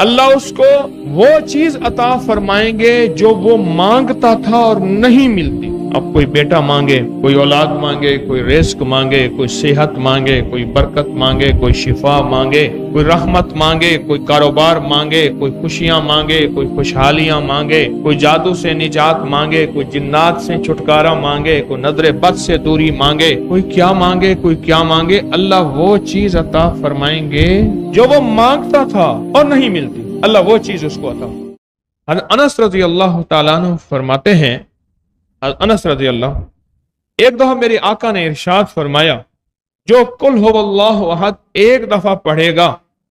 اللہ اس کو وہ چیز عطا فرمائیں گے جو وہ مانگتا تھا اور نہیں ملتی. اب کوئی بیٹا مانگے، کوئی اولاد مانگے، کوئی رزق مانگے، کوئی صحت مانگے، کوئی برکت مانگے، کوئی شفا مانگے، کوئی رحمت مانگے، کوئی کاروبار مانگے، کوئی خوشیاں مانگے، کوئی خوشحالیاں مانگے، کوئی جادو سے نجات مانگے، کوئی جنات سے چھٹکارا مانگے، کوئی نظر بد سے دوری مانگے، کوئی کیا مانگے، کوئی کیا مانگے، اللہ وہ چیز عطا فرمائیں گے جو وہ مانگتا تھا اور نہیں ملتی. اللہ وہ چیز اس کو عطا. انس رضی اللہ تعالیٰ عنہ فرماتے ہیں، انس رضی اللہ، ایک دفعہ میرے آقا نے ارشاد فرمایا جو قل هو اللہ احد ایک دفعہ پڑھے گا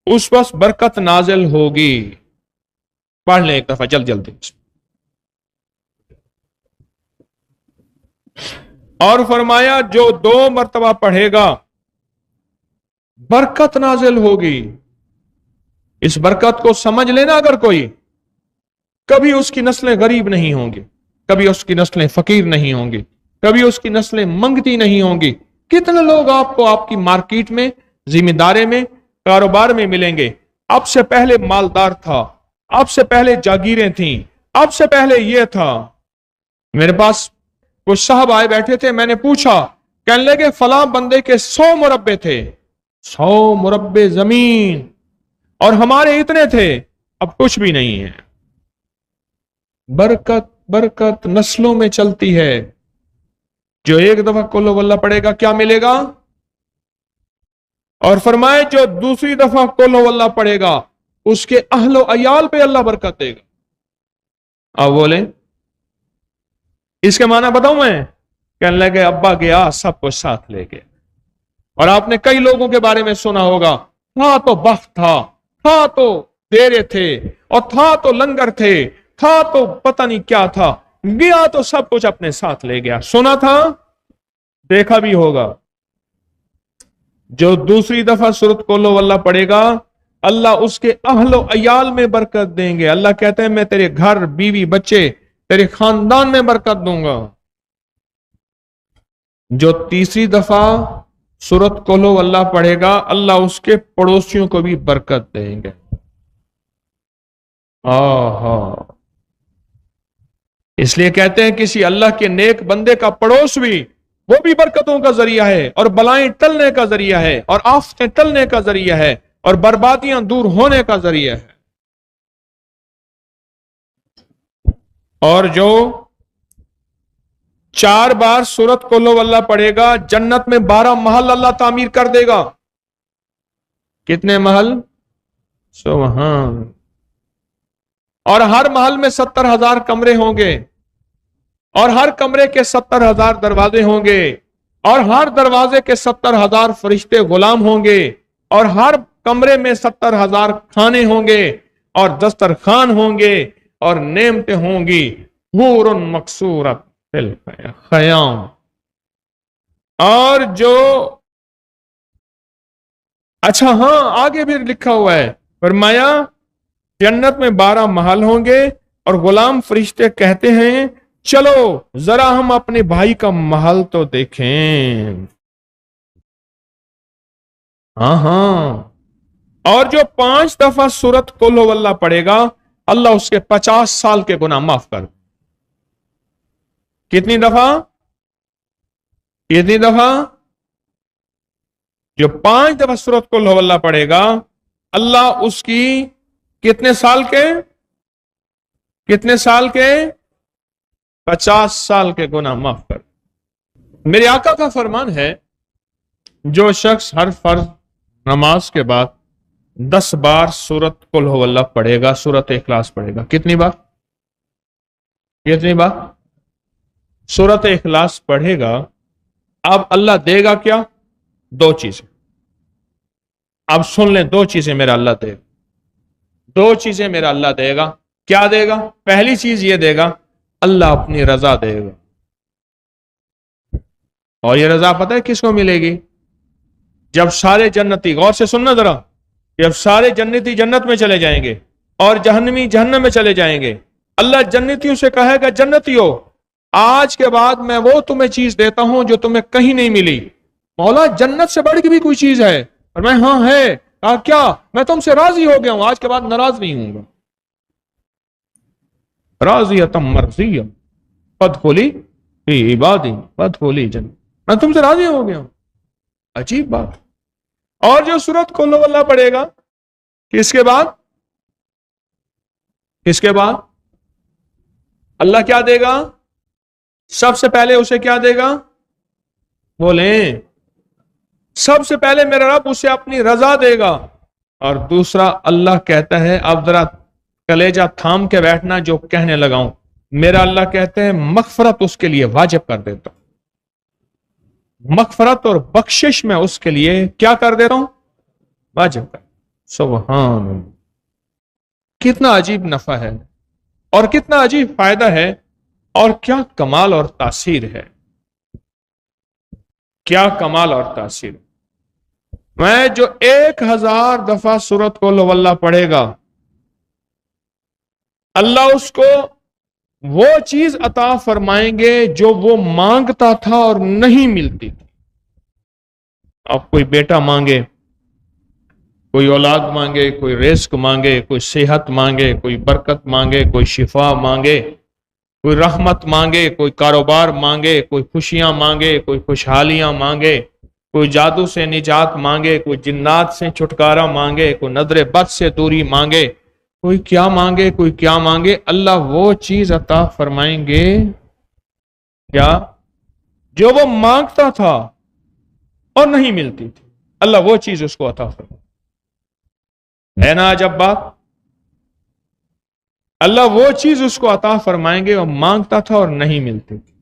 اس پر برکت نازل ہوگی. پڑھ لیں ایک دفعہ جلدی. اور فرمایا جو 2 مرتبہ پڑھے گا برکت نازل ہوگی. اس برکت کو سمجھ لینا، اگر کوئی کبھی اس کی نسلیں غریب نہیں ہوں گی، کبھی اس کی نسلیں فقیر نہیں ہوں گی، کبھی اس کی نسلیں منگتی نہیں ہوں گی. کتنے لوگ آپ کو آپ کی مارکیٹ میں، ذمہ دارے میں، کاروبار میں ملیں گے، اب سے پہلے مالدار تھا، اب سے پہلے جاگیریں تھیں، اب سے پہلے یہ تھا. میرے پاس کچھ صاحب آئے بیٹھے تھے، میں نے پوچھا، کہنے لگے فلاں بندے کے 100 مربے تھے، 100 مربے زمین، اور ہمارے اتنے تھے، اب کچھ بھی نہیں ہے. برکت نسلوں میں چلتی ہے. جو ایک دفعہ قل هو اللہ پڑھے گا کیا ملے گا؟ اور فرمائے جو دوسری دفعہ قل هو اللہ پڑھے گا اس کے اہل و عیال پہ اللہ برکت دے گا. اب بولیں اس کے معنی بتاؤں میں؟ کہنے لگے ابا گیا سب کو ساتھ لے گئے. اور آپ نے کئی لوگوں کے بارے میں سنا ہوگا، تھا تو بخت تھا تو ڈیرے تھے، اور تھا تو لنگر تھے، تھا تو پتہ نہیں کیا تھا، گیا تو سب کچھ اپنے ساتھ لے گیا. سنا تھا، دیکھا بھی ہوگا. جو دوسری دفعہ سورۃ قل هو اللہ پڑھے گا اللہ اس کے اہل و عیال میں برکت دیں گے. اللہ کہتے ہیں میں تیرے گھر، بیوی، بچے، تیرے خاندان میں برکت دوں گا. جو تیسری دفعہ سورۃ قل هو اللہ پڑھے گا اللہ اس کے پڑوسیوں کو بھی برکت دیں گے. اس لیے کہتے ہیں کسی اللہ کے نیک بندے کا پڑوس بھی، وہ بھی برکتوں کا ذریعہ ہے، اور بلائیں ٹلنے کا ذریعہ ہے، اور آفتیں ٹلنے کا ذریعہ ہے، اور بربادیاں دور ہونے کا ذریعہ ہے. اور جو 4 بار سورۃ قل هو اللہ پڑھے گا جنت میں 12 محل اللہ تعمیر کر دے گا. کتنے محل؟ سبحان. اور ہر محل میں 70,000 کمرے ہوں گے، اور ہر کمرے کے 70,000 دروازے ہوں گے، اور ہر دروازے کے 70,000 فرشتے غلام ہوں گے، اور ہر کمرے میں 70,000 کھانے ہوں گے، اور دسترخوان ہوں گے، اور نعمتیں ہوں گی، حور مقصورۃ فی الخیام. اور جو اچھا ہاں آگے بھی لکھا ہوا ہے، فرمایا جنت میں 12 محل ہوں گے، اور غلام فرشتے کہتے ہیں چلو ذرا ہم اپنے بھائی کا محل تو دیکھیں. ہاں. اور جو 5 دفعہ سورۃ قل هو اللہ پڑھے گا اللہ اس کے 50 سال کے گناہ معاف کر. کتنی دفعہ؟ جو 5 دفعہ سورۃ قل هو اللہ پڑھے گا اللہ اس کی کتنے سال کے 50 سال کے گناہ معاف کر. میرے آقا کا فرمان ہے جو شخص ہر فرض نماز کے بعد 10 بار سورۃ قل هو اللہ پڑھے گا، سورۃ اخلاص پڑھے گا. کتنی بار؟ سورۃ اخلاص پڑھے گا. اب اللہ دے گا کیا؟ 2 چیزیں. اب سن لیں، 2 چیزیں میرا اللہ دے گا. 2 چیزیں میرا اللہ دے گا. کیا دے گا؟ پہلی چیز یہ دے گا اللہ اپنی رضا دے گا. اور یہ رضا پتہ ہے کس کو ملے گی؟ جب سارے جنتی، غور سے سننا ذرا، جب سارے جنتی جنت میں چلے جائیں گے اور جہنمی جہنم میں چلے جائیں گے، اللہ جنتیوں سے کہے گا جنتیوں آج کے بعد میں وہ تمہیں چیز دیتا ہوں جو تمہیں کہیں نہیں ملی. مولا جنت سے بڑھ کے بھی کوئی چیز ہے؟ اور میں ہاں ہے. کہا کیا؟ میں تم سے راضی ہو گیا ہوں، آج کے بعد ناراض نہیں ہوں گا. راضیۃ مرضیہ فادخلی فی عبادی فادخلی جنتی، میں تم سے راضی ہو گیا ہوں. عجیب بات. اور جو سورت قل ہو اللہ پڑھے گا، کس کے بعد اللہ کیا دے گا؟ سب سے پہلے اسے کیا دے گا؟ بولیں. سب سے پہلے میرا رب اسے اپنی رضا دے گا. اور دوسرا اللہ کہتا ہے، اب ذرا کلیجہ تھام کے بیٹھنا جو کہنے لگاؤں. میرا اللہ کہتے ہیں مغفرت اس کے لیے واجب کر دیتا ہوں. مغفرت اور بخشش میں اس کے لیے کیا کر دیتا ہوں؟ واجب کر. سبحان اللہ. کتنا عجیب نفع ہے اور کتنا عجیب فائدہ ہے اور کیا کمال اور تاثیر ہے. کیا کمال اور تاثیر. میں جو 1000 دفعہ سورت قل ہو اللہ پڑھے گا، اللہ اس کو وہ چیز عطا فرمائیں گے جو وہ مانگتا تھا اور نہیں ملتی تھی. اب کوئی بیٹا مانگے، کوئی اولاد مانگے، کوئی رزق مانگے، کوئی صحت مانگے، کوئی برکت مانگے، کوئی شفا مانگے، کوئی رحمت مانگے، کوئی کاروبار مانگے، کوئی خوشیاں مانگے، کوئی خوشحالیاں مانگے، کوئی جادو سے نجات مانگے، کوئی جنات سے چھٹکارا مانگے، کوئی نظر بد سے دوری مانگے، کوئی کیا مانگے، کوئی کیا مانگے، اللہ وہ چیز عطا فرمائیں گے کیا جو وہ مانگتا تھا اور نہیں ملتی تھی. اللہ وہ چیز اس کو عطا فرمائے. ہے نا عجب بات. اللہ وہ چیز اس کو عطا فرمائیں گے اور مانگتا تھا اور نہیں ملتی تھی.